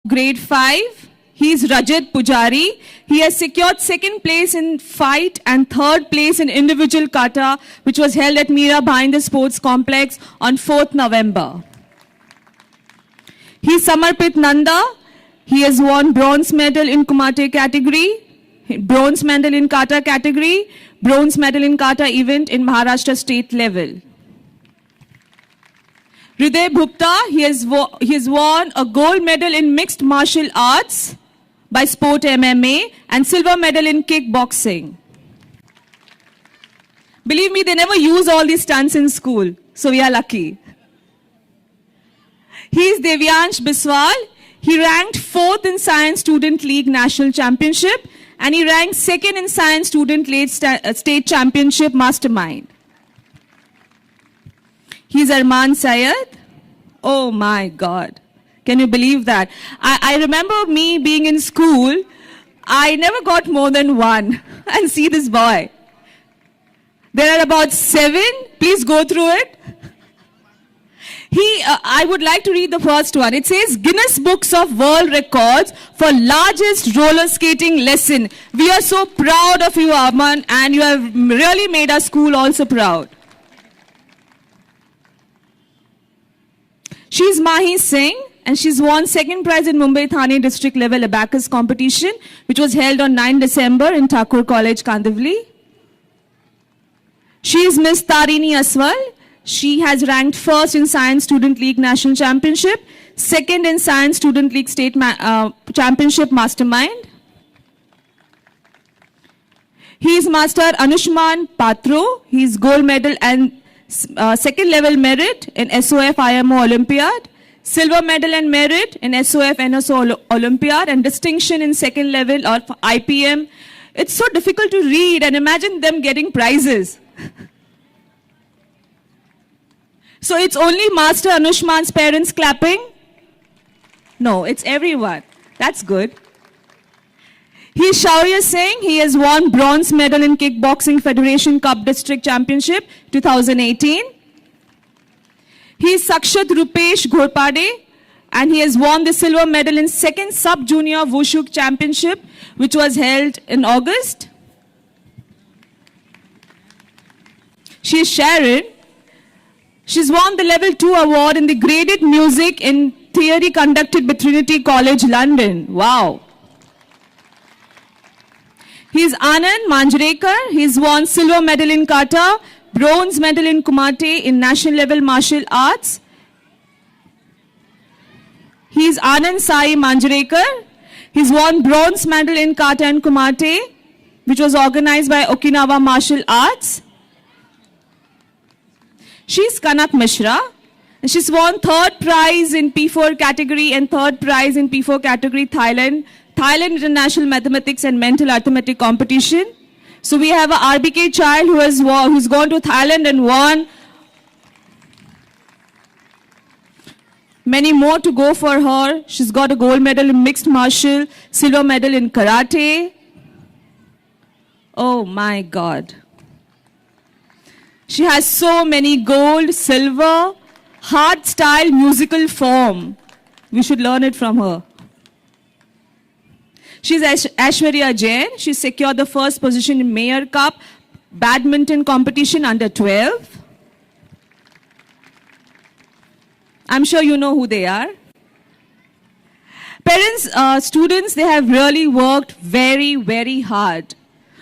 grade 5. He is Rajat Pujari. He has secured second place in fight and third place in individual kata, which was held at Mira Bhinder Sports Complex on 4th November. He is Samarpit Nanda. He has won bronze medal in Kumate category, bronze medal in kata category, bronze medal in kata event in Maharashtra state level. Hriday Bhupta, he has won a gold medal in mixed martial arts by Sport MMA and silver medal in kickboxing. Believe me, they never use all these stunts in school, so we are lucky. He is Devyansh Biswal. He ranked 4th in Science Student League National Championship and he ranked 2nd in Science Student League State Championship Mastermind. He is Arman Syed. Oh my God. Can you believe that? I remember me being in school, I never got more than one. And see this boy. There are about 7. Please go through it. I would like to read the first one. It says, Guinness Books of World Records for largest roller skating lesson. We are so proud of you, Arman, and you have really made our school also proud. She's Mahi Singh, and she's won second prize in Mumbai Thane district level abacus competition, which was held on 9 December in Thakur College, Kandivali. She is Miss Tarini Aswal. She has ranked 1st in Science Student League National Championship, 2nd in Science Student League State Championship Mastermind. He is Master Anushman Patro. He is gold medal and second level merit in SOF IMO Olympiad, silver medal and merit in SOF NSO Olympiad, and distinction in second level of IPM. It's so difficult to read, and imagine them getting prizes. So it's only Master Anushman's parents clapping? No, it's everyone. That's good. He is Shaurya Singh. He has won bronze medal in Kickboxing Federation Cup District Championship 2018. He is Sakshat Rupesh Ghorpade, and he has won the silver medal in 2nd Sub-Junior Wushu Championship, which was held in August. She is Sharon. She's won the Level 2 award in the graded music in theory conducted by Trinity College, London. Wow. He's Anand Manjrekar. He's won silver medal in kata, bronze medal in kumate in national level martial arts. He's Anand Sai Manjrekar. He's won bronze medal in kata and kumate, which was organized by Okinawa Martial Arts. She's Kanak Mishra. And she's won 3rd prize in P4 category and 3rd prize in P4 category Thailand International Mathematics and Mental Arithmetic Competition. So we have a RBK child who's gone to Thailand and won. Many more to go for her. She's got a gold medal in mixed martial, silver medal in karate. Oh my God. She has so many gold, silver, hard style musical form. We should learn it from her. She's Aishwarya Jain. She secured the 1st position in Mayor Cup badminton competition under 12. I'm sure you know who they are. Parents, students, they have really worked very, very hard.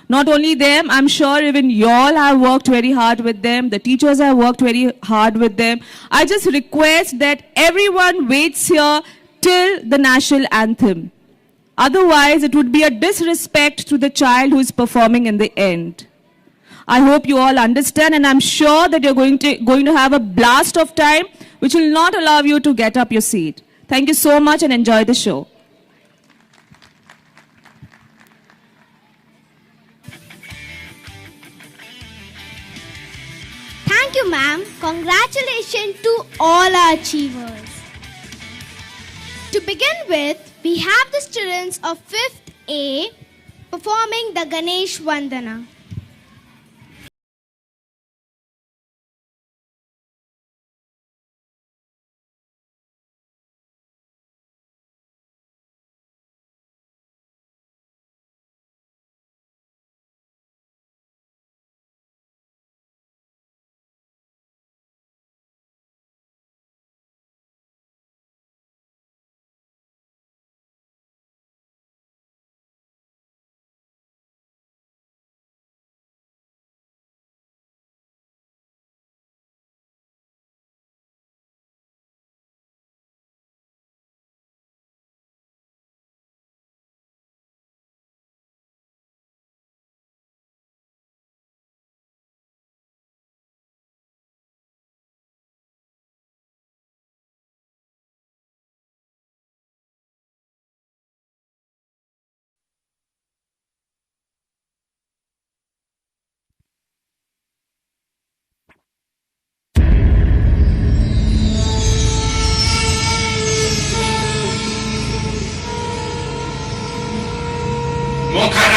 Not only them, I'm sure even you all have worked very hard with them. The teachers have worked very hard with them. I just request that everyone waits here till the national anthem. Otherwise, it would be a disrespect to the child who is performing in the end. I hope you all understand, and I'm sure that you're going to have a blast of time which will not allow you to get up your seat. Thank you so much and enjoy the show. Thank you, ma'am. Congratulations to all our achievers. To begin with, we have the students of 5th A performing the Ganesh Vandana.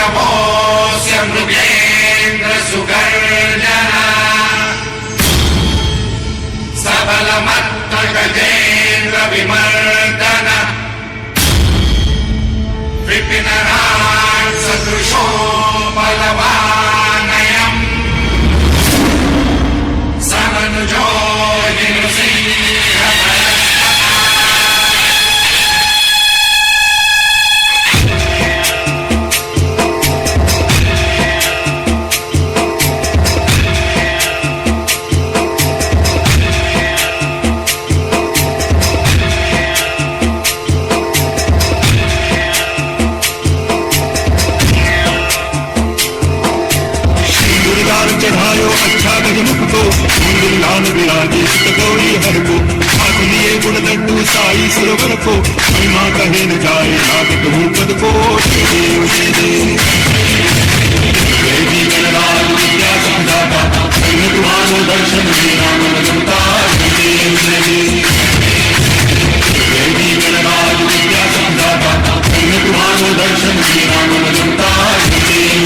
प्रणवोऽस्य Mrigendra सुगर्जना सबलमत्त Gajendra विमर्दन विपिनराट् सदृशो बलवानयम् समनुजो अच्छा गजमुख को लाल विराजे गौरी हर को हाथ लिए गुणदट्टू साई सरोवर को महिमा कहे न जाए लागत हूँ पद को देव देवी गणराज विद्या समझाता तुम्हारो दर्शन राम लगता देव देवी गणराज विद्या समझाता तुम्हारो दर्शन राम लगता देव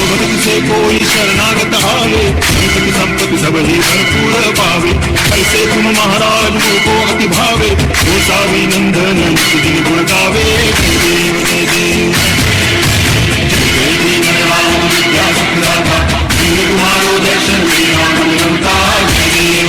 भगत से कोई शरणागत आवे संपत्ति संपत्ति सब ही भरपूर पावे ऐसे तुम महाराज को अति भावे गोसावी नंदन दिन गुण गावे देव देवी गणराज विद्या समझाता तुम्हारो दर्शन राम लगता देव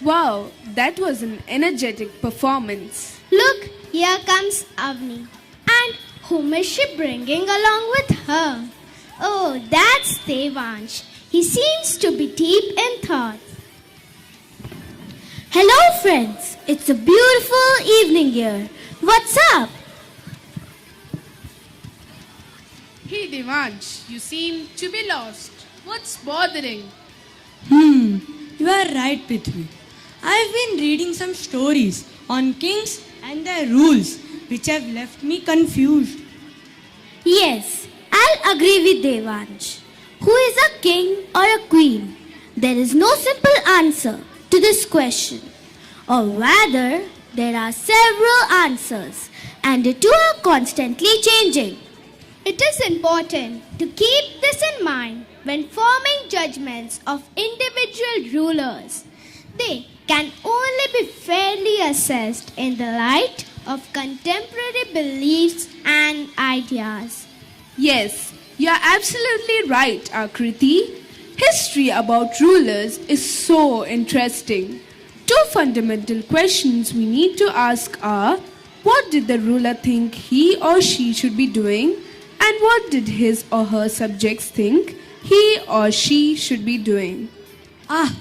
Wow, that was an energetic performance. Look, here comes Avni. And whom is she bringing along with her? Oh, that's Devansh. He seems to be deep in thought. Hello, friends. It's a beautiful evening here. What's up? Hey Devansh, you seem to be lost. What's bothering? You are right, Prithvi. I've been reading some stories on kings and their rules, which have left me confused. Yes, I'll agree with Devansh. Who is a king or a queen? There is no simple answer to this question. Or rather, there are several answers, and the two are constantly changing. It is important to keep this in mind when forming judgments of individual rulers. They can only be fairly assessed in the light of contemporary beliefs and ideas. Yes, you are absolutely right, Akriti. History about rulers is so interesting. Two fundamental questions we need to ask are, what did the ruler think he or she should be doing? And what did his or her subjects think he or she should be doing? Ah,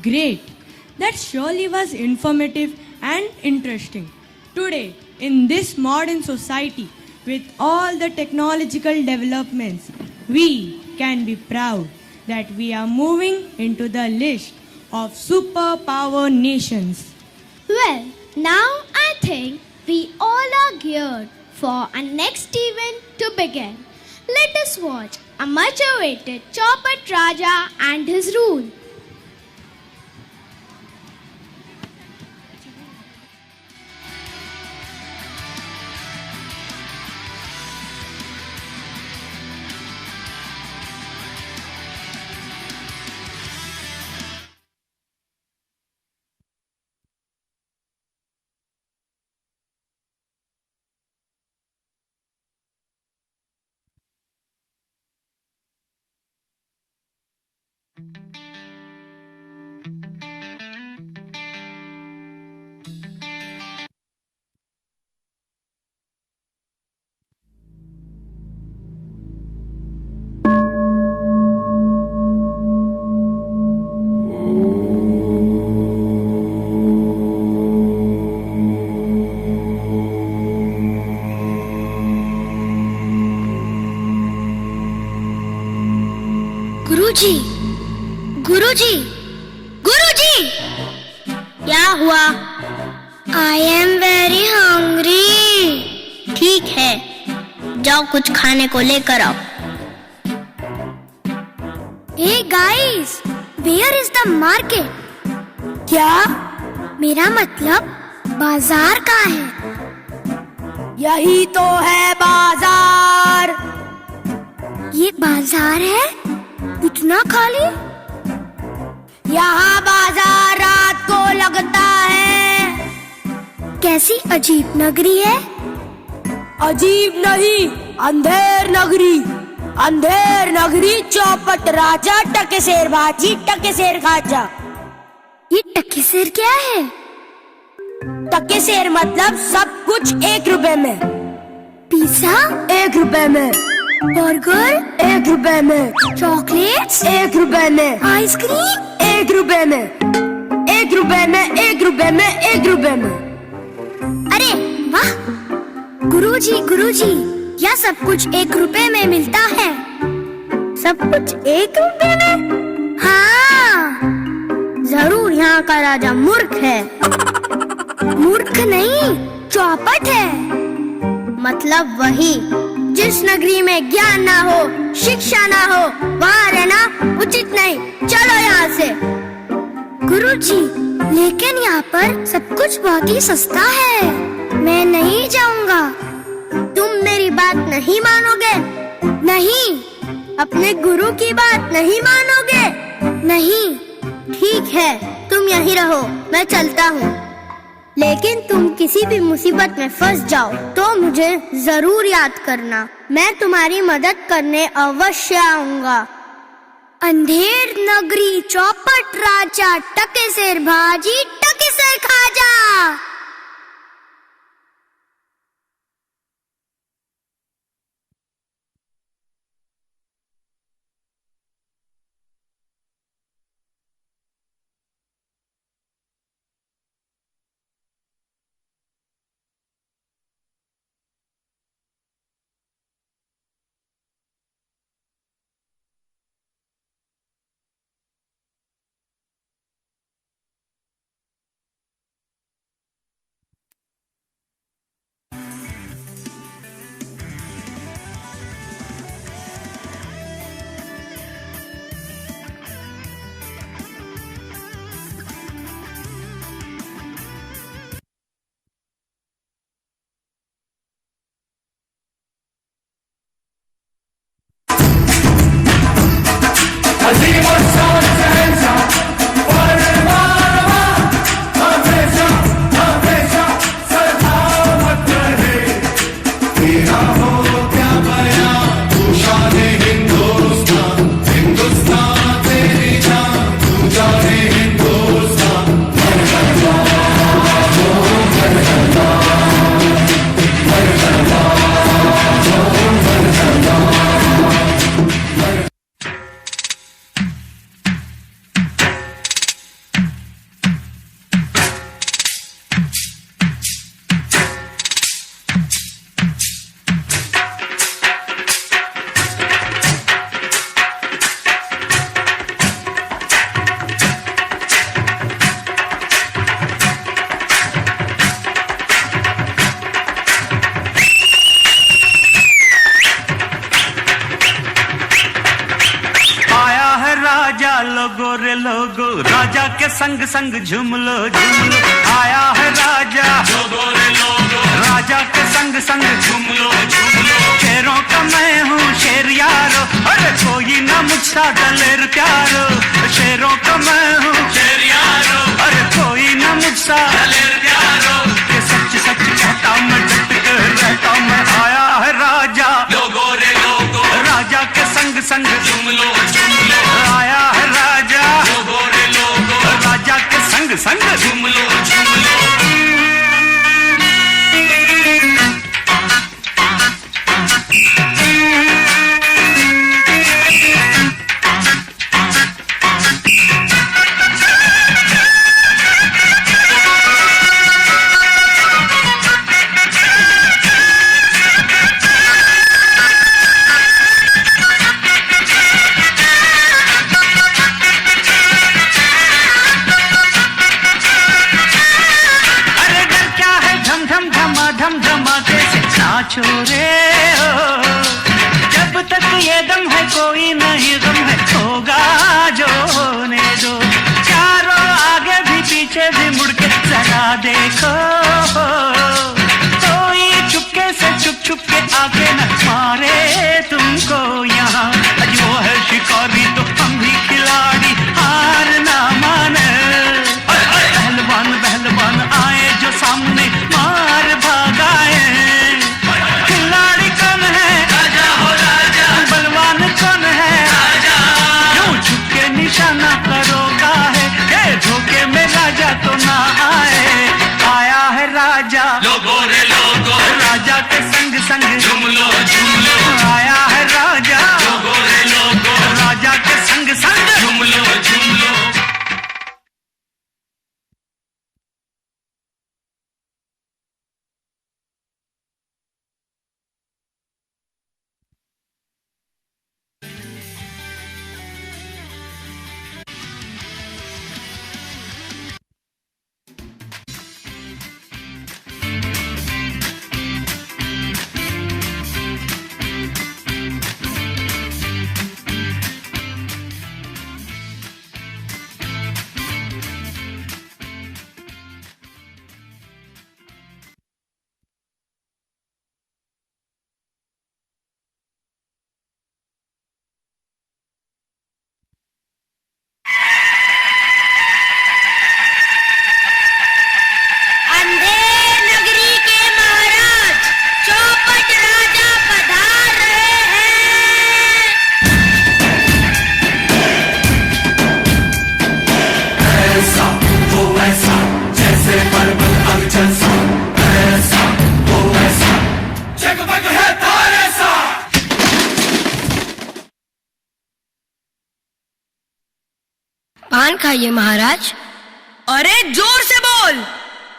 great. That surely was informative and interesting. Today, in this modern society, with all the technological developments, we can be proud that we are moving into the list of superpower nations. Well, now I think we all are geared for our next event to begin. Let us watch a much awaited Chaupat Raja and his rule. गुरुजी, गुरुजी, गुरुजी, क्या हुआ? I am very hungry. ठीक है, जाओ कुछ खाने को लेकर आओ. Hey guys, where is the market? क्या? मेरा मतलब बाजार का है. यही तो है बाजार. ये बाजार है? इतना खाली? यहाँ बाजार रात को लगता है. कैसी अजीब नगरी है? अजीब नहीं, अंधेर नगरी. अंधेर नगरी चौपट राजा टकेसेर भाजी टकेसेर खाजा. ये टकेसेर क्या है? टकेसेर मतलब सब कुछ 1 रुपए में. पिज्जा 1 रुपए में. बर्गर 1 रुपए में. चॉकलेट्स 1 रुपए में. आइसक्रीम 1 रुपए में. 1 रुपए में, 1 रुपए में, 1 रुपए में. अरे वाह, गुरुजी गुरुजी, यह सब कुछ 1 रुपए में मिलता है. सब कुछ 1 रुपए में? हाँ, जरूर यहाँ का राजा मूर्ख है. मूर्ख नहीं, चौपट है. मतलब वही जिस नगरी में ज्ञान ना हो, शिक्षा ना हो, वहाँ रहना उचित नहीं. चलो यहाँ से. गुरुजी, लेकिन यहाँ पर सब कुछ बहुत ही सस्ता है. मैं नहीं जाऊँगा. तुम मेरी बात नहीं मानोगे? नहीं. अपने गुरु की बात नहीं मानोगे? नहीं. ठीक है, तुम यहीं रहो, मैं चलता हूँ. लेकिन तुम किसी भी मुसीबत में फंस जाओ तो मुझे जरूर याद करना. मैं तुम्हारी मदद करने अवश्य आऊंगा. अंधेर नगरी चौपट राजा टकेसेर भाजी टकेसेर खाजा. राजा के संग संग झूम लो आया है राजा। राजा के संग संग झूम लो शेरों का मैं हूँ शेर यारो, अरे कोई ना मुझसा दलेर प्यारो। शेरों का मैं हूँ शेर यारो, अरे कोई ना मुझसा दलेर प्यारो। ये सच सच कहता मैं डट कर रहता मैं आया है राजा। लोगो रे लोगो राजा के संग संग झूम लो आया है राजा। लोगो रे लोगो राजा के संग संग झूम लो। नाचो रे हो, जब तक ये दम है कोई नहीं गम है, होगा जो होने दो। चारों आगे भी पीछे भी मुड़ के जरा देखो, कोई चुपके से छुप छुप के आके न मारे तुमको यहाँ। आज वो है शिकारी तो हम भी खिलाड़ी, हार ना माने। पहलवान पहलवान आए जो सामने मार भागाए। निशाना करोगा है ये धोखे में राजा तो ना आए। आया है राजा लोगो रे लोगो राजा के संग संग झूम लो आया है राजा। लोगो रे लोगो राजा के संग संग झूम लो। पान खाइए महाराज। अरे जोर से बोल,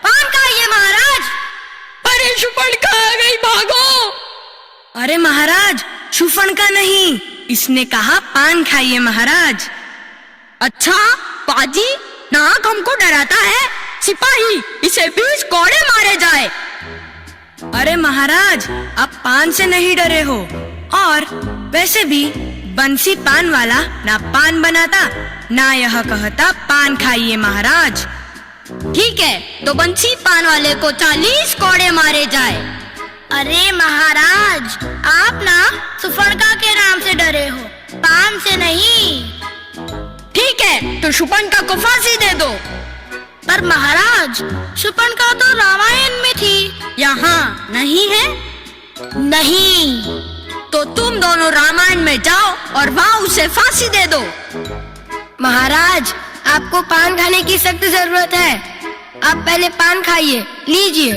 पान खाइए महाराज। अरे शूर्पणखा आ गई, भागो। अरे महाराज शूर्पणखा नहीं, इसने कहा पान खाइए महाराज। अच्छा पाजी, नाक हमको डराता है। सिपाही इसे 20 कोड़े मारे जाए। अरे महाराज आप पान से नहीं डरे हो, और वैसे भी बंसी पान वाला ना पान बनाता ना यह कहता पान खाइए महाराज। ठीक है तो बंसी पान वाले को 40 कोड़े मारे जाए। अरे महाराज आप ना शूर्पणखा के नाम से डरे हो, पान से नहीं। ठीक है तो शूर्पणखा को फांसी दे दो। पर महाराज शूर्पणखा तो रामायण में थी, यहाँ नहीं है। नहीं तो तुम दोनों रामायण में जाओ और वहाँ उसे फांसी दे दो। महाराज आपको पान खाने की सख्त जरूरत है, आप पहले पान खाइए, लीजिए।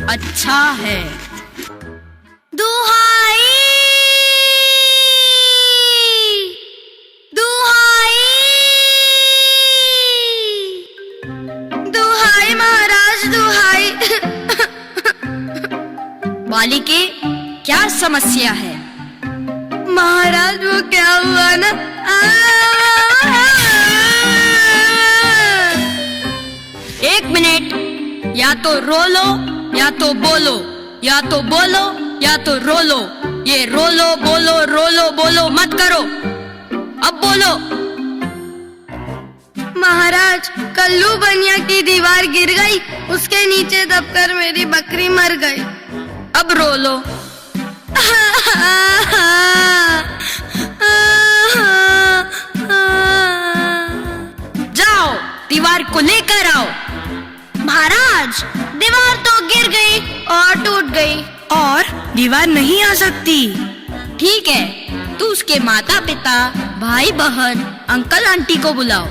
अच्छा है। दुहाई दुहाई दुहाई महाराज दुहाई। बालिके क्या समस्या है? महाराज वो क्या हुआ ना, एक मिनट, या तो रो लो या तो बोलो, या तो बोलो या तो रो लो। ये रो लो बोलो मत करो। अब बोलो। महाराज, कल्लू बनिया की दीवार गिर गई, उसके नीचे दबकर मेरी बकरी मर गई। अब रो लो। जाओ, दीवार को लेकर आओ। महाराज, दीवार तो गिर गई और टूट गई, और दीवार नहीं आ सकती। ठीक है, तो उसके माता पिता, भाई बहन, अंकल आंटी को बुलाओ।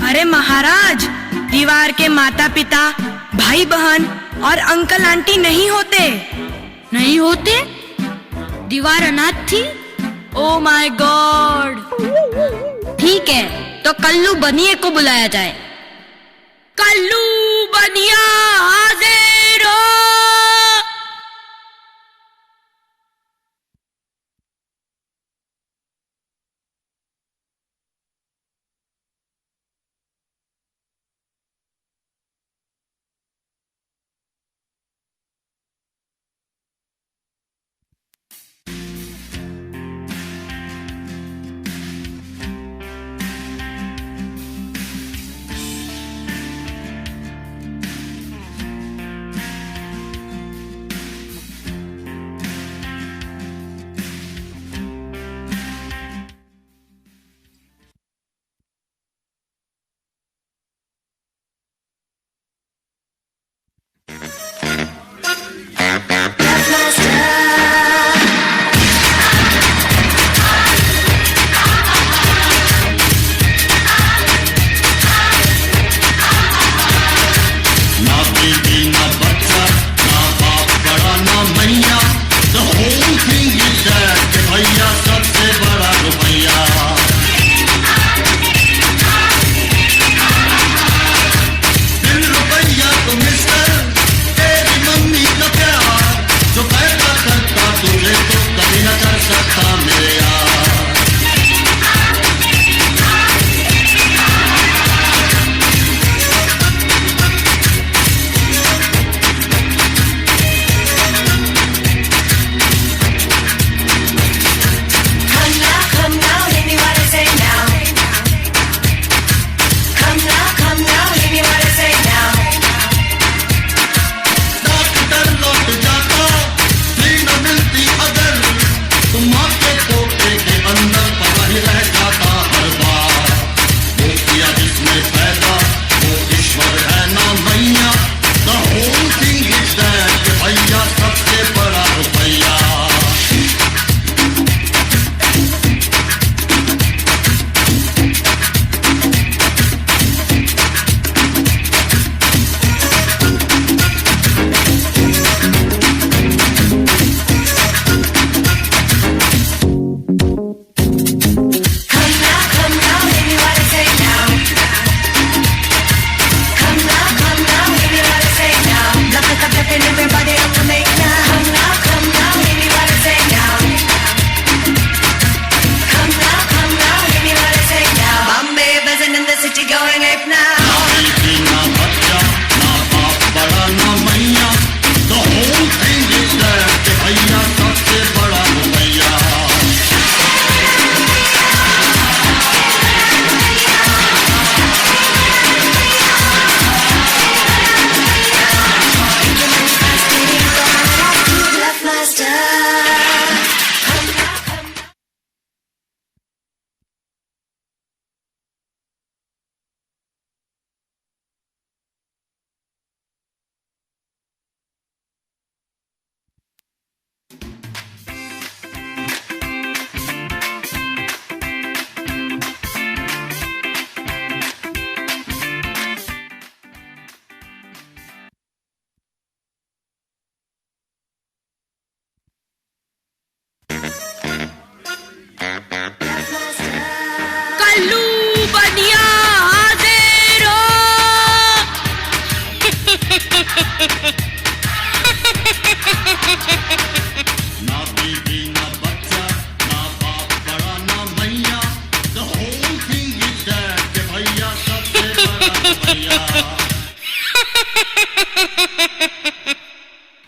अरे महाराज, दीवार के माता पिता, भाई बहन और अंकल आंटी नहीं होते। नहीं होते? दीवार अनाथ थी? Oh my God. ठीक है, तो कल्लू बनिए को बुलाया जाए। कल्लू बनिया हाजिर हो।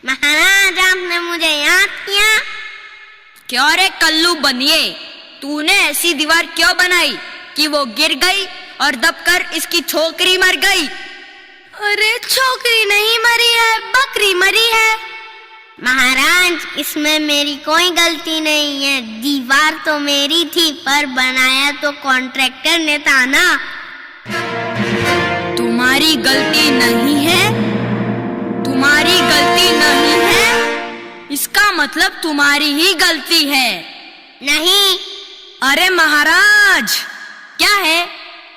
महाराज, आपने मुझे याद किया? क्यों रे कल्लू बनिए, तूने ऐसी दीवार क्यों बनाई कि वो गिर गई और दबकर इसकी छोकरी मर गई? अरे छोकरी नहीं मरी है, बकरी मरी है। महाराज, इसमें मेरी कोई गलती नहीं है। दीवार तो मेरी थी पर बनाया तो कॉन्ट्रैक्टर ने था ना। तुम्हारी गलती नहीं है? तुम्हारी गलती नहीं है? इसका मतलब तुम्हारी ही गलती है। नहीं। अरे महाराज! क्या है?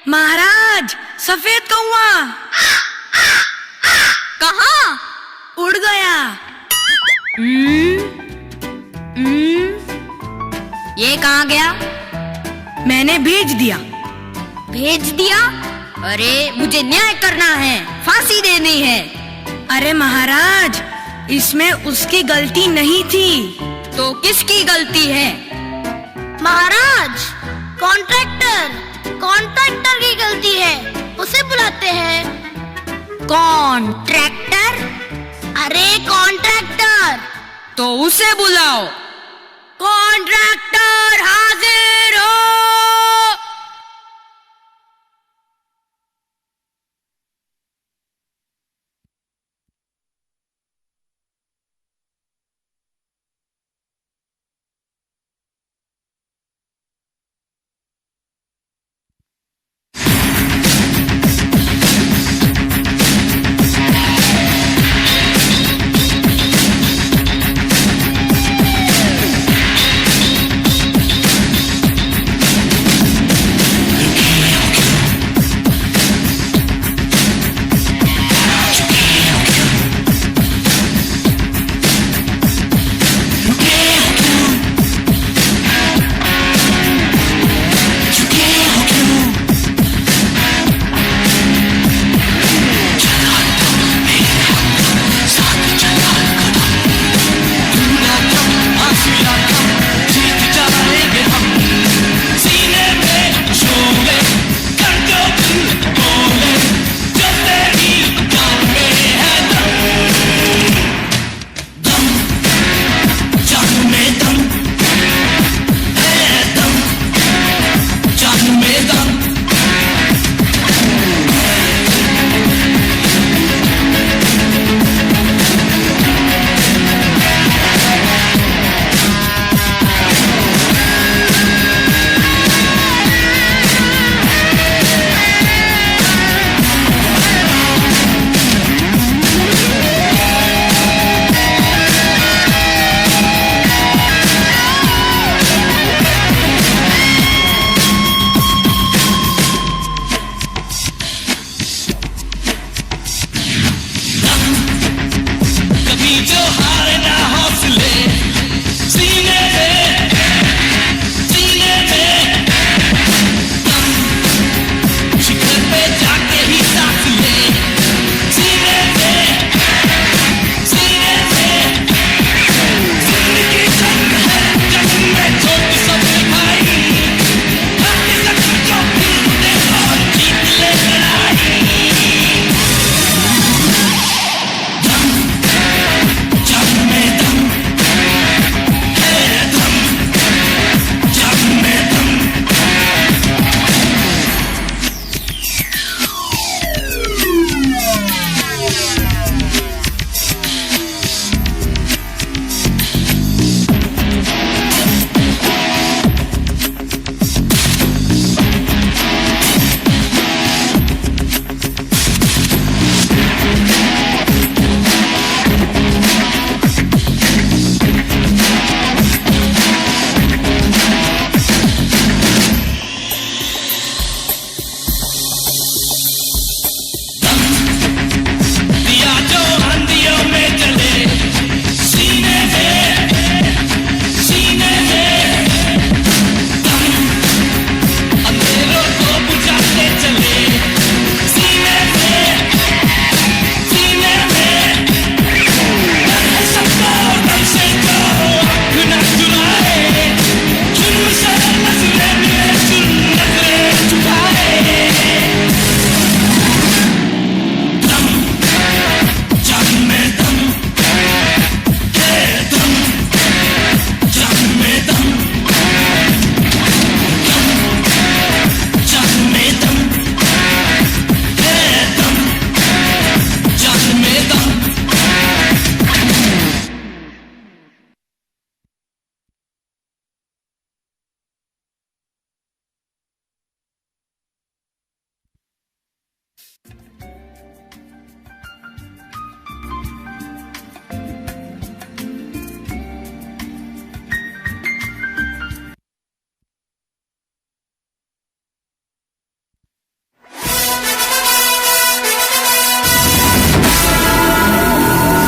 महाराज, सफेद कौवा कहाँ? उड़ गया। ये कहाँ गया? मैंने भेज दिया। भेज दिया? अरे मुझे न्याय करना है, फांसी देनी है। अरे महाराज, इसमें उसकी गलती नहीं थी। तो किसकी गलती है? महाराज, कॉन्ट्रैक्टर की गलती है। उसे बुलाते हैं। कॉन्ट्रैक्टर? अरे कॉन्ट्रैक्टर। तो उसे बुलाओ। कॉन्ट्रैक्टर हाजिर हो।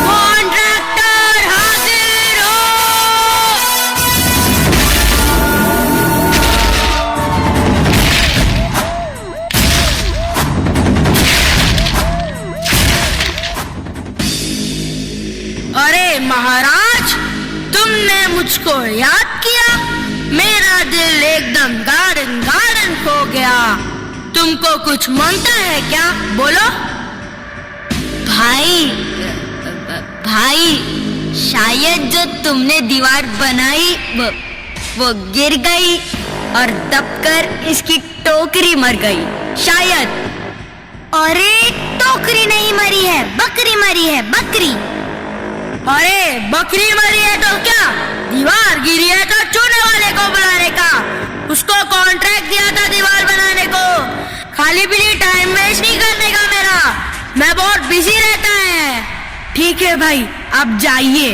कॉन्ट्रैक्टर हाजिर हो। अरे महाराज, तुमने मुझको याद किया। मेरा दिल एकदम गार्डन गार्डन खो गया। तुमको कुछ मांगता है क्या? बोलो। भाई, शायद जो तुमने दीवार बनाई वो गिर गई और दबकर इसकी टोकरी मर गई, शायद। अरे टोकरी नहीं मरी है, बकरी मरी है, बकरी। अरे बकरी मरी है तो क्या, दीवार गिरी है तो चूने वाले को बुलाने का। उसको कॉन्ट्रैक्ट दिया था दीवार बनाने को। खाली पीली टाइम वेस्ट नहीं करने का मेरा, मैं बहुत बिजी रहता है। ठीक है भाई, आप जाइए।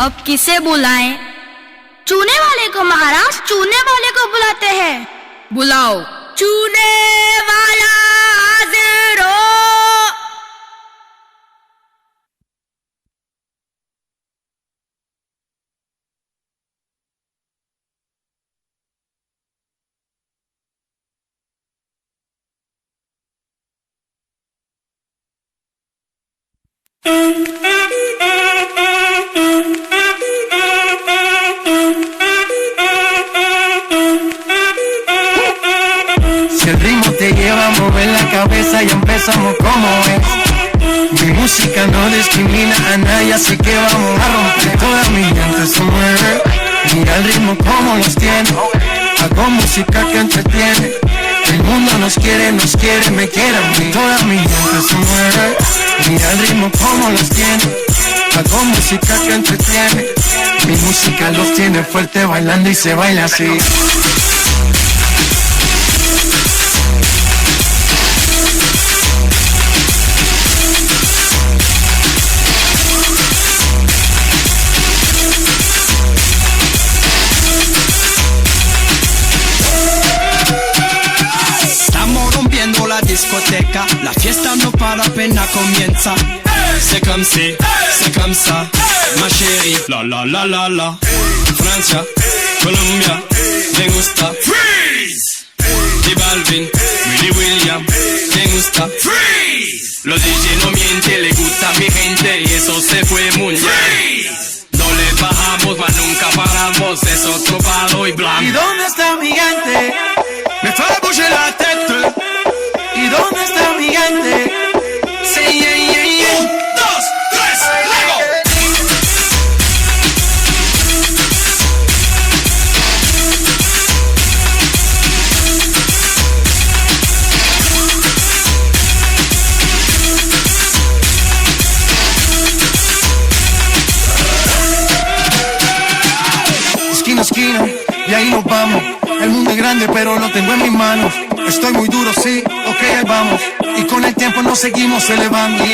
अब किसे बुलाएं? चूने वाले को महाराज, चूने वाले को बुलाते हैं। बुलाओ। चूने वाला हाजिर हो। Si el ritmo te lleva a mover la cabeza y empezamos como es. Mi música no discrimina a nadie, así que vamos a romper. Toda mi gente se mueve, mira el ritmo como los tiene. Hago música que entretiene. El mundo nos quiere, me quiere a mí. Toda mi gente se mueve, mira el ritmo como los tiene. Hago música que entretiene. Mi música los tiene fuerte bailando y se baila así. La discoteca, la fiesta no para, apenas comienza. C'est comme si, c'est comme ça, ma chérie. La la la la la. Francia, Colombia, me gusta. Freeze. J Balvin, Willy William, me gusta. Freeze. Los DJ no mienten, le gusta a mi gente y eso se fue muy bien. No le bajamos, mas nunca paramos, es otro palo y blanco. ¿Y dónde está mi gente? Me fait bouger la tête. ¿Y dónde está mi gente? Say yeah, yeah, yeah. 1, 2, 3, luego. Esquina a esquina, y ahí nos vamos. El mundo es grande, pero lo tengo en mis manos. Estoy muy duro, sí, ok, ahí vamos. Y con el tiempo nos seguimos elevando.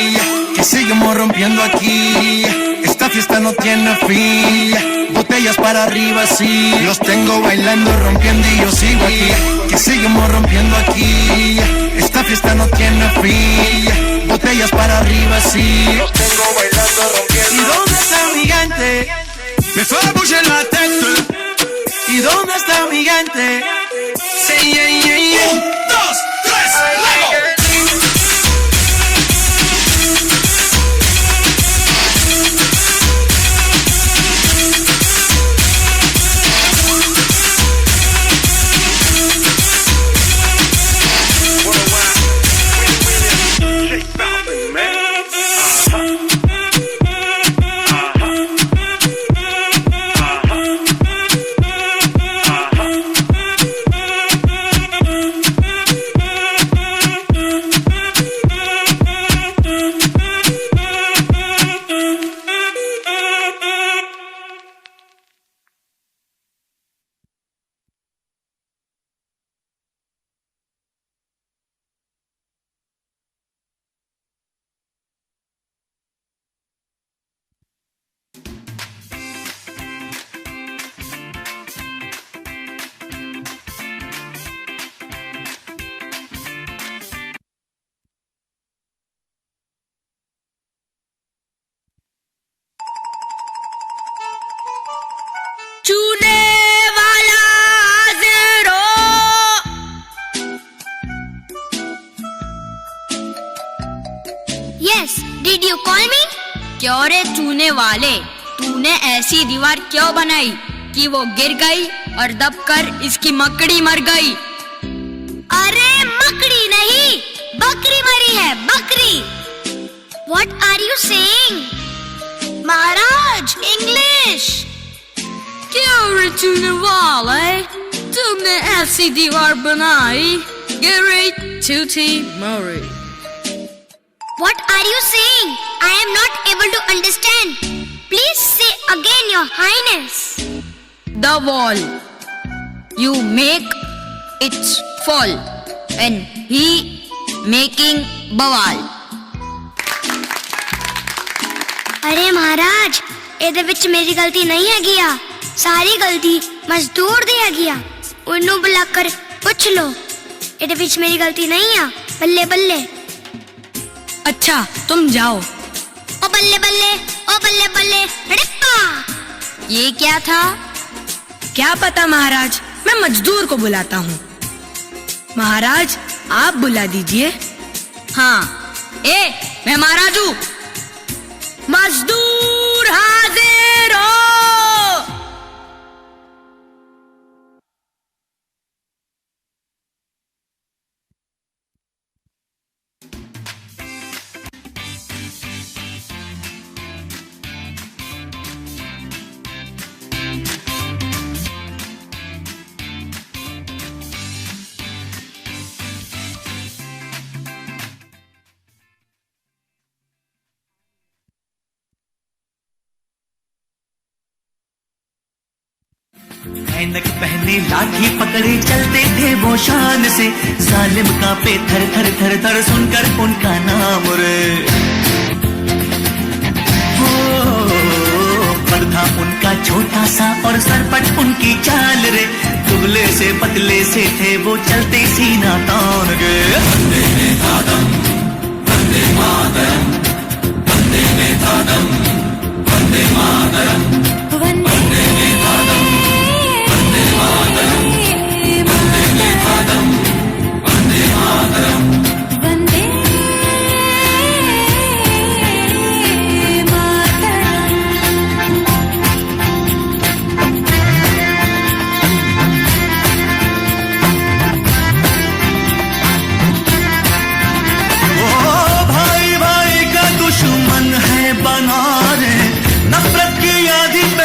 Que seguimos rompiendo aquí. Esta fiesta no tiene fin. Botellas para arriba, sí. Los tengo bailando, rompiendo y yo sigo aquí. Que seguimos rompiendo aquí. Esta fiesta no tiene fin. Botellas para arriba, sí. Los tengo bailando, rompiendo. ¿Y dónde está mi gente? Me fait bouger la tête. ¿Y dónde está mi gente? Say yeah, yeah, yeah. 1, 2, 3, luego. Yes, did you call me? क्यों रे चूने वाले, तूने ऐसी दीवार क्यों बनाई कि वो गिर गई और दबकर इसकी मकड़ी मर गई? अरे मकड़ी नहीं, बकरी मरी है, बकरी। What are you saying? Maharaj, English। क्यों रे चूने वाले, तुमने ऐसी दीवार बनाई, गिरी टूटी मरी। What are you saying? I am not able to understand. Please say again, Your Highness. The wall. You make it fall, and he making bawal. अरे महाराज, ਇਹਦੇ ਵਿੱਚ ਮੇਰੀ ਗਲਤੀ ਨਹੀਂ ਹੈਗੀ ਆ, ਸਾਰੀ ਗਲਤੀ ਮਜ਼ਦੂਰ ਦੀ ਹੈਗੀ ਆ। ਉਹਨੂੰ ਬੁਲਾकर ਪੁੱਛ ਲਓ, ਇਹਦੇ ਵਿੱਚ ਮੇਰੀ ਗਲਤੀ नहीं ਆ। बल्ले बल्ले। अच्छा, तुम जाओ। ओ बल्ले बल्ले, ओ बल्ले बल्ले, हड़प्पा। ये क्या था? क्या पता महाराज, मैं मजदूर को बुलाता हूँ। महाराज, आप बुला दीजिए। हाँ, मैं महाराज हूँ। मजदूर हाजिर हो। ऐनक पहने लाठी पकड़े चलते थे वो शान से, जालिम कांपे थर थर थर थर सुनकर उनका नाम रे। हो पर था उनका छोटा सा और सरपट उनकी चाल रे, दुबले से पतले से थे वो चलते सीना तान गे। वंदे मातरम, वंदे मातरम, वंदे मातरम, वंदे मातरम, वंदे मातरम। दुश्मन है बना रे, नफरत की आदि पे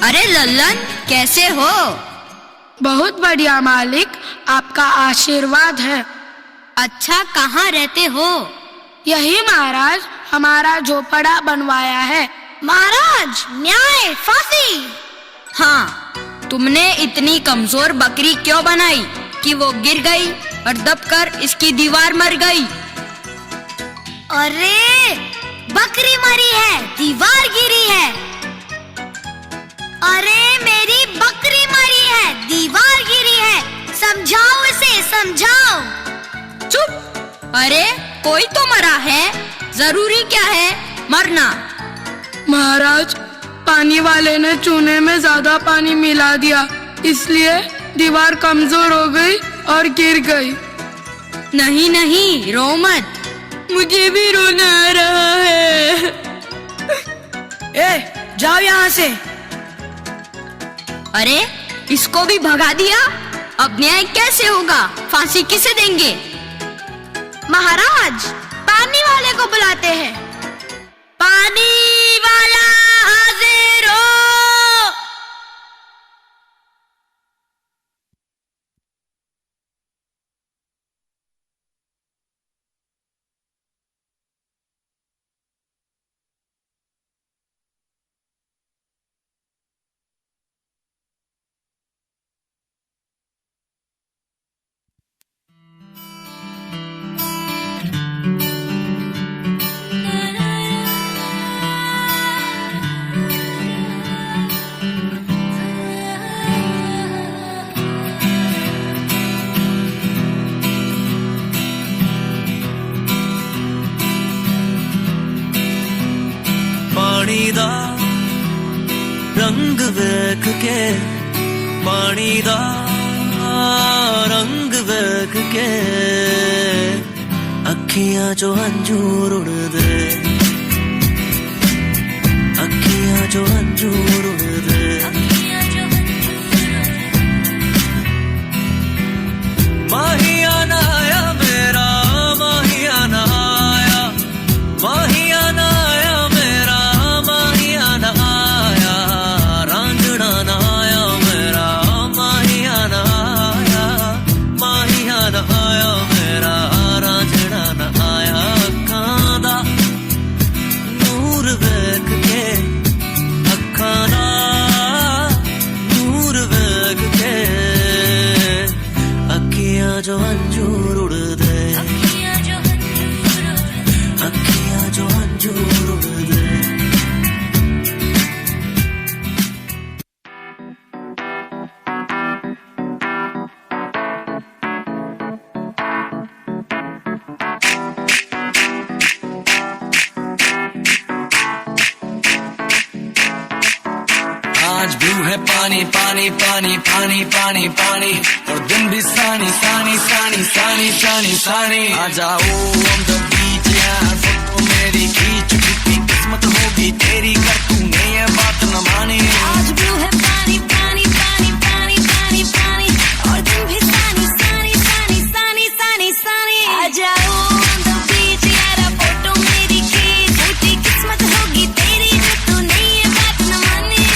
अरे लल्लन, कैसे हो? बहुत बढ़िया मालिक, आपका आशीर्वाद है। अच्छा, कहाँ रहते हो? यही महाराज हमारा झोपड़ा बनवाया है। महाराज, न्याय, फांसी। हाँ, तुमने इतनी कमजोर बकरी क्यों बनाई कि वो गिर गई और दबकर इसकी दीवार मर गई? अरे, बकरी मरी है, दीवार गिरी है। अरे, मेरी बकरी मरी है, दीवार गिरी है। समझाओ इसे, समझाओ। चुप! अरे, कोई तो मरा है, जरूरी क्या है मरना? महाराज, पानी वाले ने चूने में ज्यादा पानी मिला दिया, इसलिए दीवार कमजोर हो गई और गिर गई। नहीं नहीं, रो मत, मुझे भी रोना आ रहा है। ए, जाओ यहाँ से। अरे, इसको भी भगा दिया। अब न्याय कैसे होगा? फांसी किसे देंगे? महाराज, पानी वाले को बुलाते हैं। पानी वाला हाजिर हो। पानी दा रंग वेख के, पानी दा रंग वेख के, अखियां चो अंजूर उड़दे, अखियां चो अंजूर उड़दे। माहिया ना आया मेरा, माहिया ना आया, माहिया ना आया मेरा, माहिया ना आया, रांझना ना आया मेरा, माहिया ना आया, माहिया ना आया मेरा, रांझना ना आया। अखां दा नूर वेख के, अखां दा नूर वेख के, अखियां जो अंजूर उड़दे, अखियां जो अंजूर उड़दे। आज भी है पानी पानी पानी पानी पानी पानी, और दिन भी सानी सानी सानी सानी सानी सानी। आ जाओ on the beach यार, फोटो मेरी खींच, कितनी किस्मत होगी तेरी कर तूने ये बात न मानी। आज भी है पानी पानी पानी पानी पानी पानी, और दिन भी सानी सानी सानी सानी सानी सानी। आ जाओ on the beach यार, फोटो मेरी खींच, कितनी किस्मत होगी तेरी कर तूने ये बात न मानी।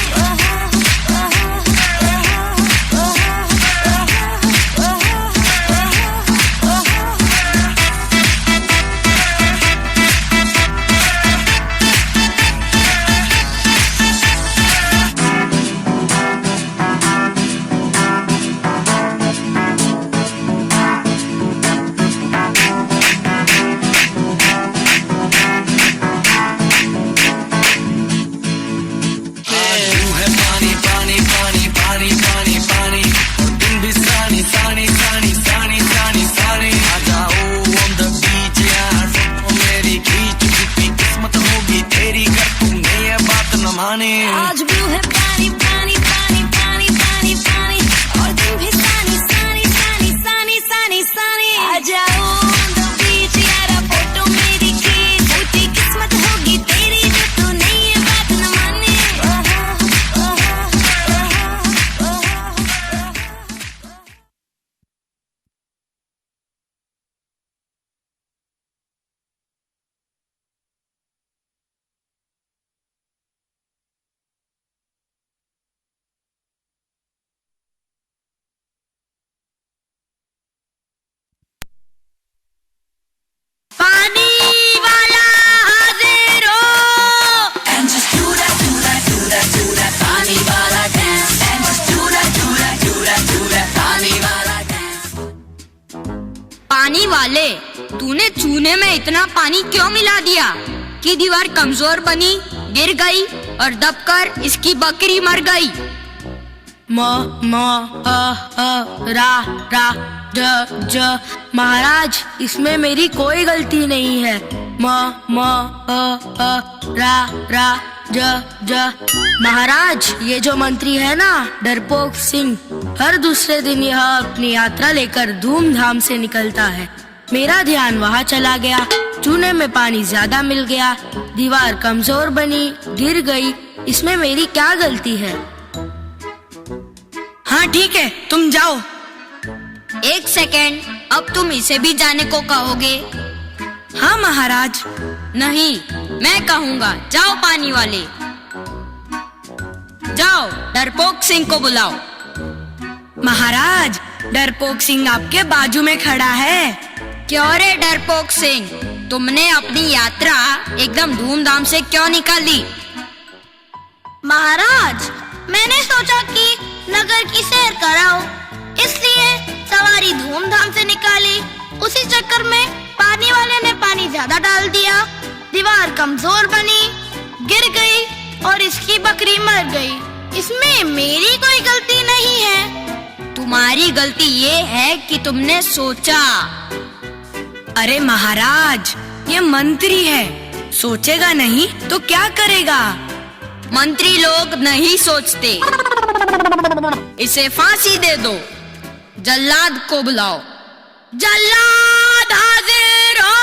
पानी वाले, तूने चूने में इतना पानी क्यों मिला दिया कि दीवार कमजोर बनी, गिर गई और दबकर इसकी बकरी मर गई? रा महाराज, इसमें मेरी कोई गलती नहीं है। महाराज, ये जो मंत्री है ना, डरपोक सिंह, हर दूसरे दिन यह अपनी यात्रा लेकर धूमधाम से निकलता है। मेरा ध्यान वहाँ चला गया, चूने में पानी ज्यादा मिल गया, दीवार कमजोर बनी, गिर गई, इसमें मेरी क्या गलती है? हाँ ठीक है, तुम जाओ। एक सेकेंड, अब तुम इसे भी जाने को कहोगे? हाँ महाराज। नहीं, मैं कहूँगा। जाओ पानी वाले, जाओ डरपोक सिंह को बुलाओ। महाराज, डरपोक सिंह आपके बाजू में खड़ा है। क्यों रे डरपोक सिंह, तुमने अपनी यात्रा एकदम धूमधाम से क्यों निकाली? महाराज, मैंने सोचा कि नगर की सैर कराओ, इसलिए सवारी धूमधाम से निकाली। उसी चक्कर में पानी वाले ने पानी ज्यादा डाल दिया, दीवार कमजोर बनी, गिर गई और इसकी बकरी मर गई। इसमें मेरी कोई गलती नहीं है। तुम्हारी गलती ये है कि तुमने सोचा। अरे महाराज, ये मंत्री है, सोचेगा नहीं तो क्या करेगा? मंत्री लोग नहीं सोचते। इसे फांसी दे दो। जल्लाद को बुलाओ। जल्लाद हाजिर हो।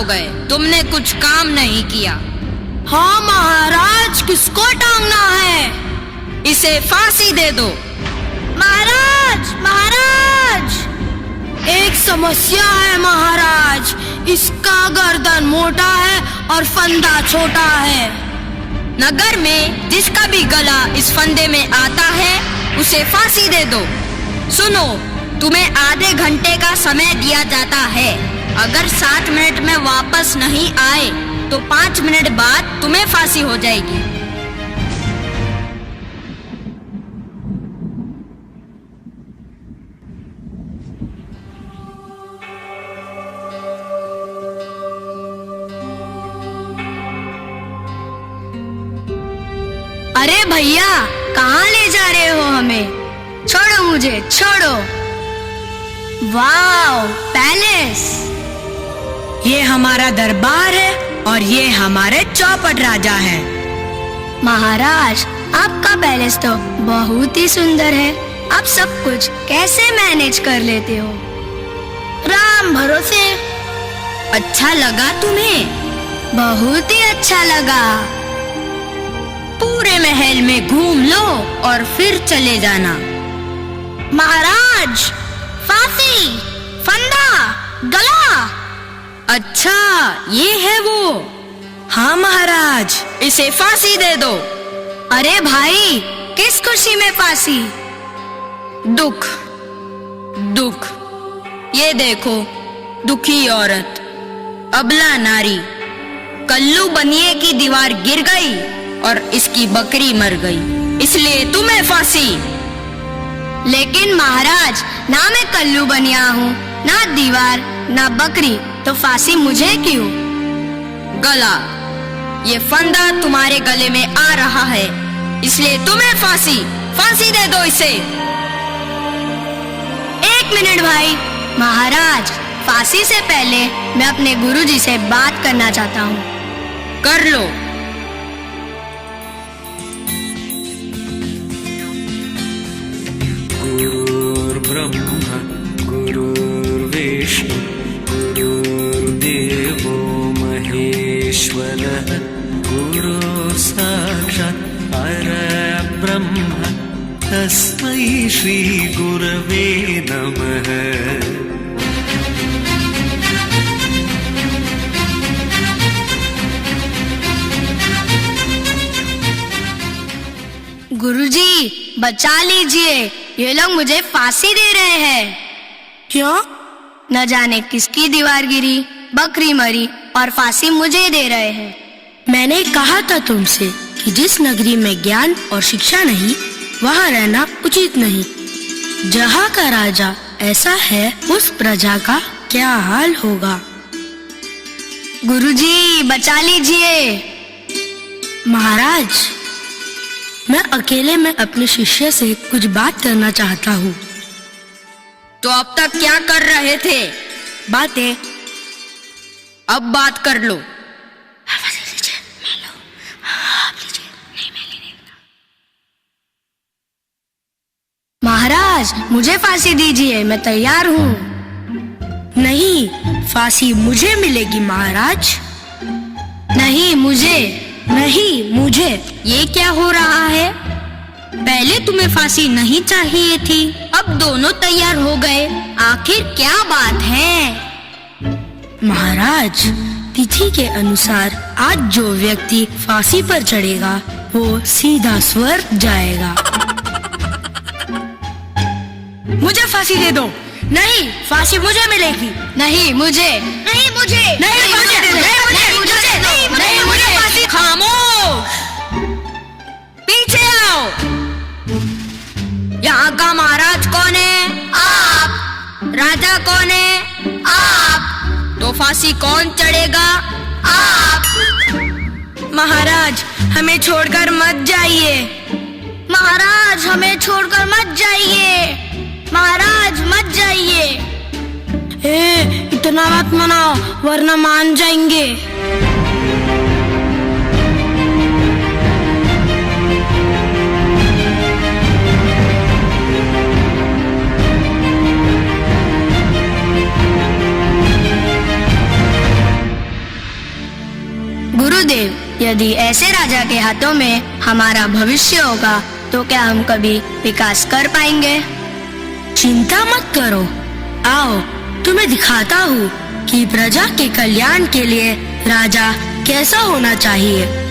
गए, तुमने कुछ काम नहीं किया। हाँ महाराज, किसको टांगना है? इसे फांसी दे दो। महाराज, महाराज, एक समस्या है महाराज। इसका गर्दन मोटा है और फंदा छोटा है। नगर में जिसका भी गला इस फंदे में आता है उसे फांसी दे दो। सुनो, तुम्हें आधे घंटे का समय दिया जाता है। अगर 7 मिनट में वापस नहीं आए तो 5 मिनट बाद तुम्हें फांसी हो जाएगी। अरे भैया, कहाँ ले जा रहे हो हमें? छोड़ो मुझे, छोड़ो। वाव, पैलेस। ये हमारा दरबार है और ये हमारे चौपट राजा है। महाराज, आपका पैलेस तो बहुत ही सुंदर है। आप सब कुछ कैसे मैनेज कर लेते हो? राम भरोसे। अच्छा लगा तुम्हें? बहुत ही अच्छा लगा। पूरे महल में घूम लो और फिर चले जाना। महाराज, फांसी, फंदा, गला। अच्छा, ये है वो। हाँ महाराज, इसे फांसी दे दो। अरे भाई, किस खुशी में फांसी? दुख, दुख। ये देखो, दुखी औरत, अबला नारी। कल्लू बनिए की दीवार गिर गई और इसकी बकरी मर गई, इसलिए तुम्हें फांसी। लेकिन महाराज, ना मैं कल्लू बनिया हूँ, ना दीवार, ना बकरी, तो फांसी मुझे क्यों? गला, ये फंदा तुम्हारे गले में आ रहा है, इसलिए तुम्हें फांसी। फांसी दे दो इसे। 1 मिनट भाई। महाराज, फांसी से पहले मैं अपने गुरुजी से बात करना चाहता हूँ। कर लो। गुरुर्ब्रह्मा गुरुर्विष्णु गुरुर्देवो महेश्वरः गुरुः साक्षात् परब्रह्म तस्मै श्री गुरवे नमः। गुरुजी, बचा लीजिए, ये लोग मुझे फांसी दे रहे हैं। क्यों? न जाने किसकी दीवार गिरी, बकरी मरी और फांसी मुझे दे रहे हैं। मैंने कहा था तुमसे कि जिस नगरी में ज्ञान और शिक्षा नहीं, वहाँ रहना उचित नहीं। जहाँ का राजा ऐसा है, उस प्रजा का क्या हाल होगा? गुरुजी, बचा लीजिए। महाराज, मैं अकेले में अपने शिष्य से कुछ बात करना चाहता हूँ। तो अब तक क्या कर रहे थे? बातें। अब बात कर लो। महाराज, मुझे फांसी दीजिए, मैं तैयार हूँ। नहीं, फांसी मुझे मिलेगी महाराज। नहीं, मुझे। नहीं, मुझे। ये क्या हो रहा है? पहले तुम्हें फांसी नहीं चाहिए थी, अब दोनों तैयार हो गए। आखिर क्या बात है? महाराज, तिथि के अनुसार आज जो व्यक्ति फांसी पर चढ़ेगा वो सीधा स्वर्ग जाएगा। मुझे फांसी दे दो। नहीं, फांसी मुझे मिलेगी। नहीं, मुझे। नहीं, मुझे। नहीं, मुझे। नहीं, मुझे। नहीं, मुझे फांसी। खामोश, पीछे आओ। यहाँ का महाराज कौन है? आप। राजा कौन है? आप। तो फांसी कौन चढ़ेगा? आप। महाराज, हमें छोड़कर मत जाइए। महाराज, हमें छोड़कर मत जाइए। महाराज, मत जाइए। इतना मत मनाओ, वरना मान जाएंगे। गुरुदेव, यदि ऐसे राजा के हाथों में हमारा भविष्य होगा तो क्या हम कभी विकास कर पाएंगे? चिंता मत करो, आओ तुम्हें दिखाता हूँ कि प्रजा के कल्याण के लिए राजा कैसा होना चाहिए।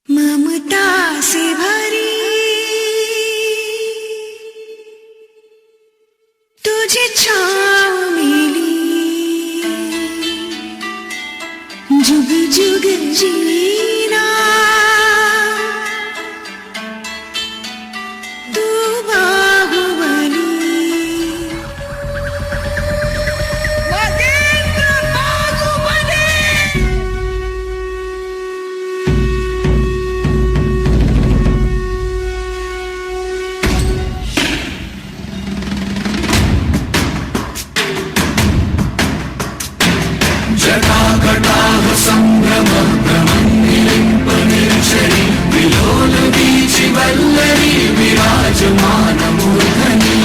ममता से भरी तुझे छाँव मिली, जुग जुग जीना तू बाहुबली। जटाकटाह सम्भ्रमः प्रमन्निलिम्पनिर्झरि विलोलवीचि वल्लरी विराजमानमूर्धनि।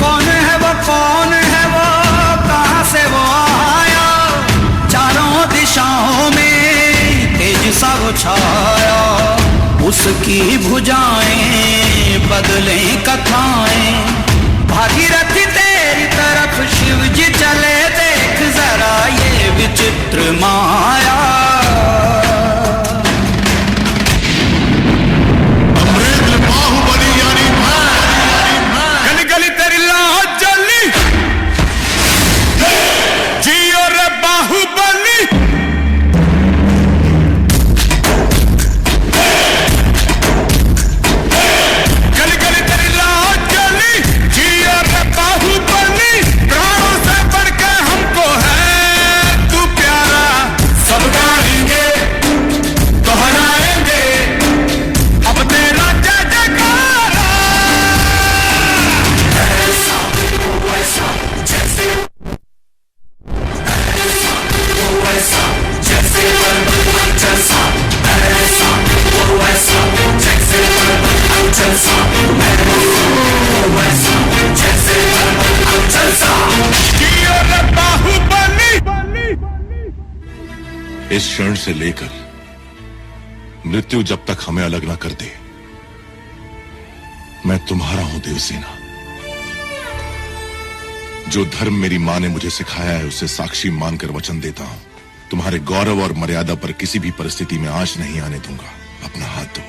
कौन है वो, कौन है वो, कहाँ से वो आया? चारों दिशाओं में तेज सा वो छाया, उसकी भुजाएं बदलें कथाएं। भागीरथी तेरी तरफ शिव जी चले, देख जरा ये विचित्र माया। अमृत बाहुबली यानी गली गली तेरी लाज जली, जियो रे बाहुबली। गली गली तेरी लाज जली, जियो रे बाहुबली। प्राणों से बढ़ के हमको है तू प्यारा, सब गाएंगे दोहराएंगे अब तेरा जय जयकारा। जियो रे बाहुबली। इस क्षण से लेकर मृत्यु जब तक हमें अलग न कर दे, मैं तुम्हारा हूं देवसेना। जो धर्म मेरी मां ने मुझे सिखाया है उसे साक्षी मानकर वचन देता हूं, तुम्हारे गौरव और मर्यादा पर किसी भी परिस्थिति में आंच नहीं आने दूंगा। अपना हाथ दो।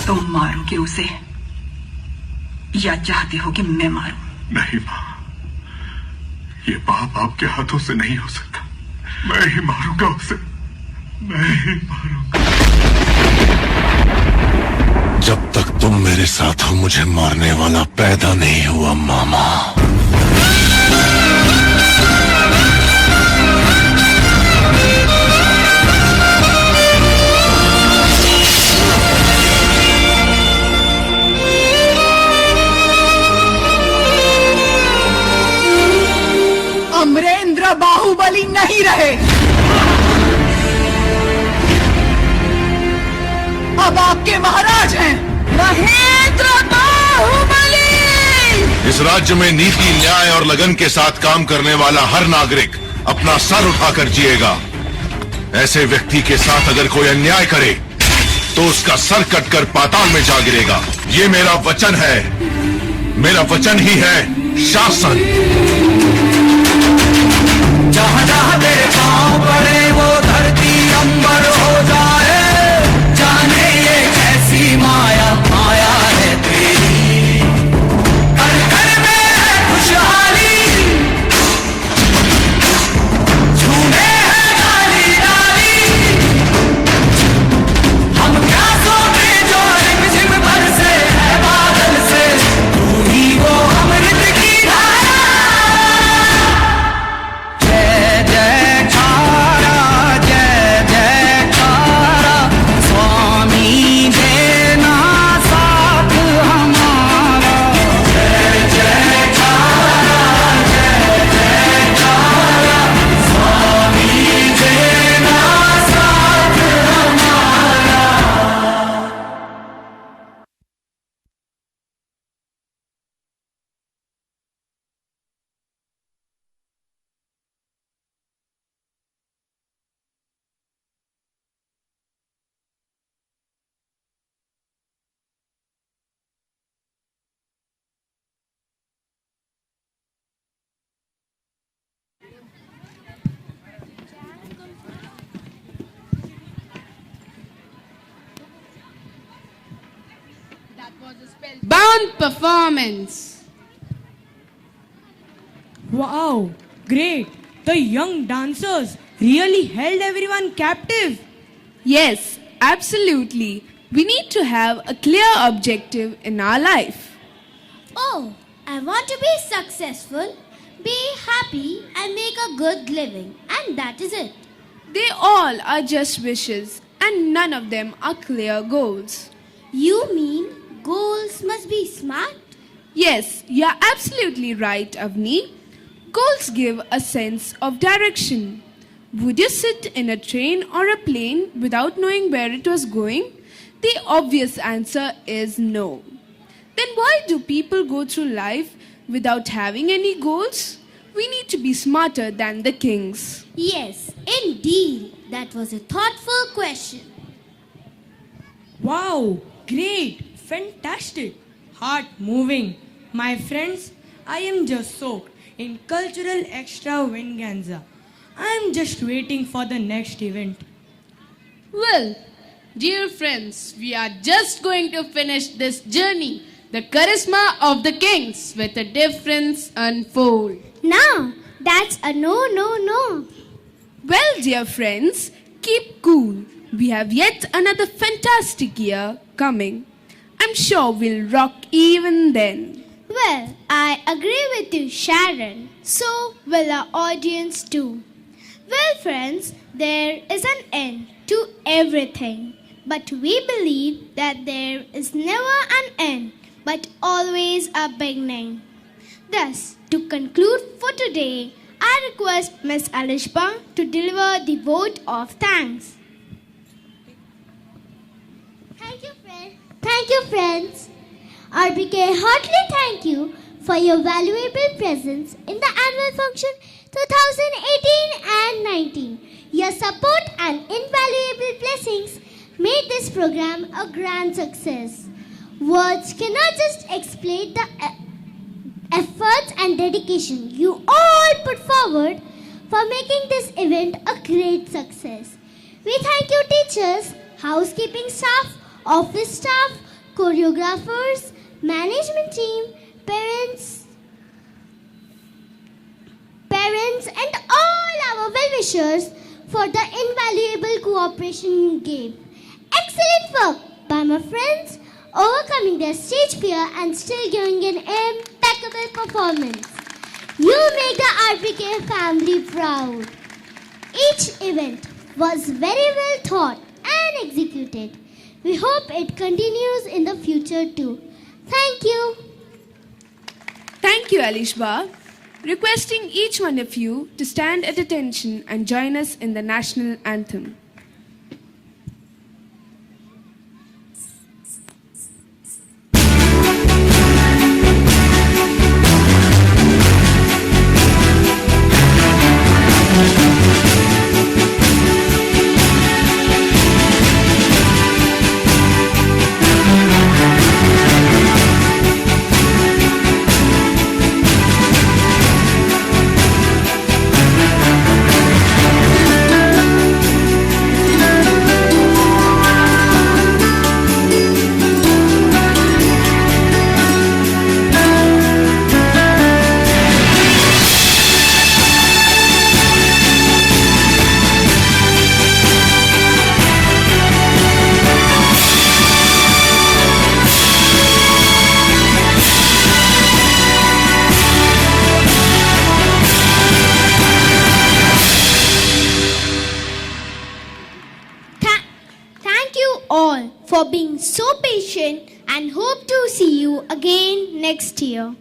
तुम मारोगे उसे या चाहते हो कि मैं मारूं? नहीं मां, ये पाप आपके हाथों से नहीं हो सकता। मैं ही मारूंगा उसे, मैं ही मारूंगा। जब तक तुम मेरे साथ हो मुझे मारने वाला पैदा नहीं हुआ मामा। अमरेंद्र बाहुबली नहीं रहे, अब आपके महाराज हैं महेंद्र बाहुबली। इस राज्य में नीति, न्याय और लगन के साथ काम करने वाला हर नागरिक अपना सर उठाकर जिएगा। ऐसे व्यक्ति के साथ अगर कोई अन्याय करे तो उसका सर कटकर पाताल में जा गिरेगा। ये मेरा वचन है, मेरा वचन ही है शासन। जहाँ जहाँ तेरे पाँव पड़े वो धरती अंबर हो जाए। जाने ये कैसी माया, माया है तेरी। घर घर में है खुशहाली, झूमे है डाली डाली। हम प्यासों में जो रिमझिम बरसे है बादल से, तू ही वो अमृत की धारा। जय जयकारा, जय जयकारा, स्वामी देना साथ हमारा। जय जयकारा, जय जयकारा, स्वामी देना साथ हमारा। Bound performance. Wow, great. The young dancers really held everyone captive. Yes, absolutely. We need to have a clear objective in our life. Oh, I want to be successful, be happy, and make a good living. And that is it. They all are just wishes, and none of them are clear goals. You mean goals must be smart? Yes, you're absolutely right, Avni. Goals give a sense of direction. Would you sit in a train or a plane without knowing where it was going? The obvious answer is no. Then why do people go through life without having any goals? We need to be smarter than the kings. Yes, indeed. That was a thoughtful question. Wow, great, fantastic, heart moving. My friends, I am just soaked in cultural extravaganza. I am just waiting for the next event. Well, dear friends, we are just going to finish this journey. The charisma of the kings with a difference unfold. Now, that's a no, no, no. Well, dear friends, keep cool. We have yet another fantastic year coming. I'm sure we'll rock even then. Well, I agree with you, Sharon. So will our audience too. Well, friends, there is an end to everything. But we believe that there is never an end, but always a beginning. Thus, to conclude for today, I request Miss Alishba to deliver the vote of thanks. Thank you, friends. RBK heartily thank you for your valuable presence in the annual function 2018 and 19. Your support and invaluable blessings made this program a grand success. Words cannot just explain the efforts and dedication you all put forward for making this event a great success. We thank you teachers, housekeeping staff, office staff, choreographers, management team, parents, and all our well-wishers for the invaluable cooperation you gave. Excellent work by my friends, overcoming their stage fear and still giving an impeccable performance. You make the RPK family proud. Each event was very well thought and executed. We hope it continues in the future too. Thank you. Thank you, Alishba. Requesting each one of you to stand at attention and join us in the national anthem. All for being so patient and hope to see you again next year.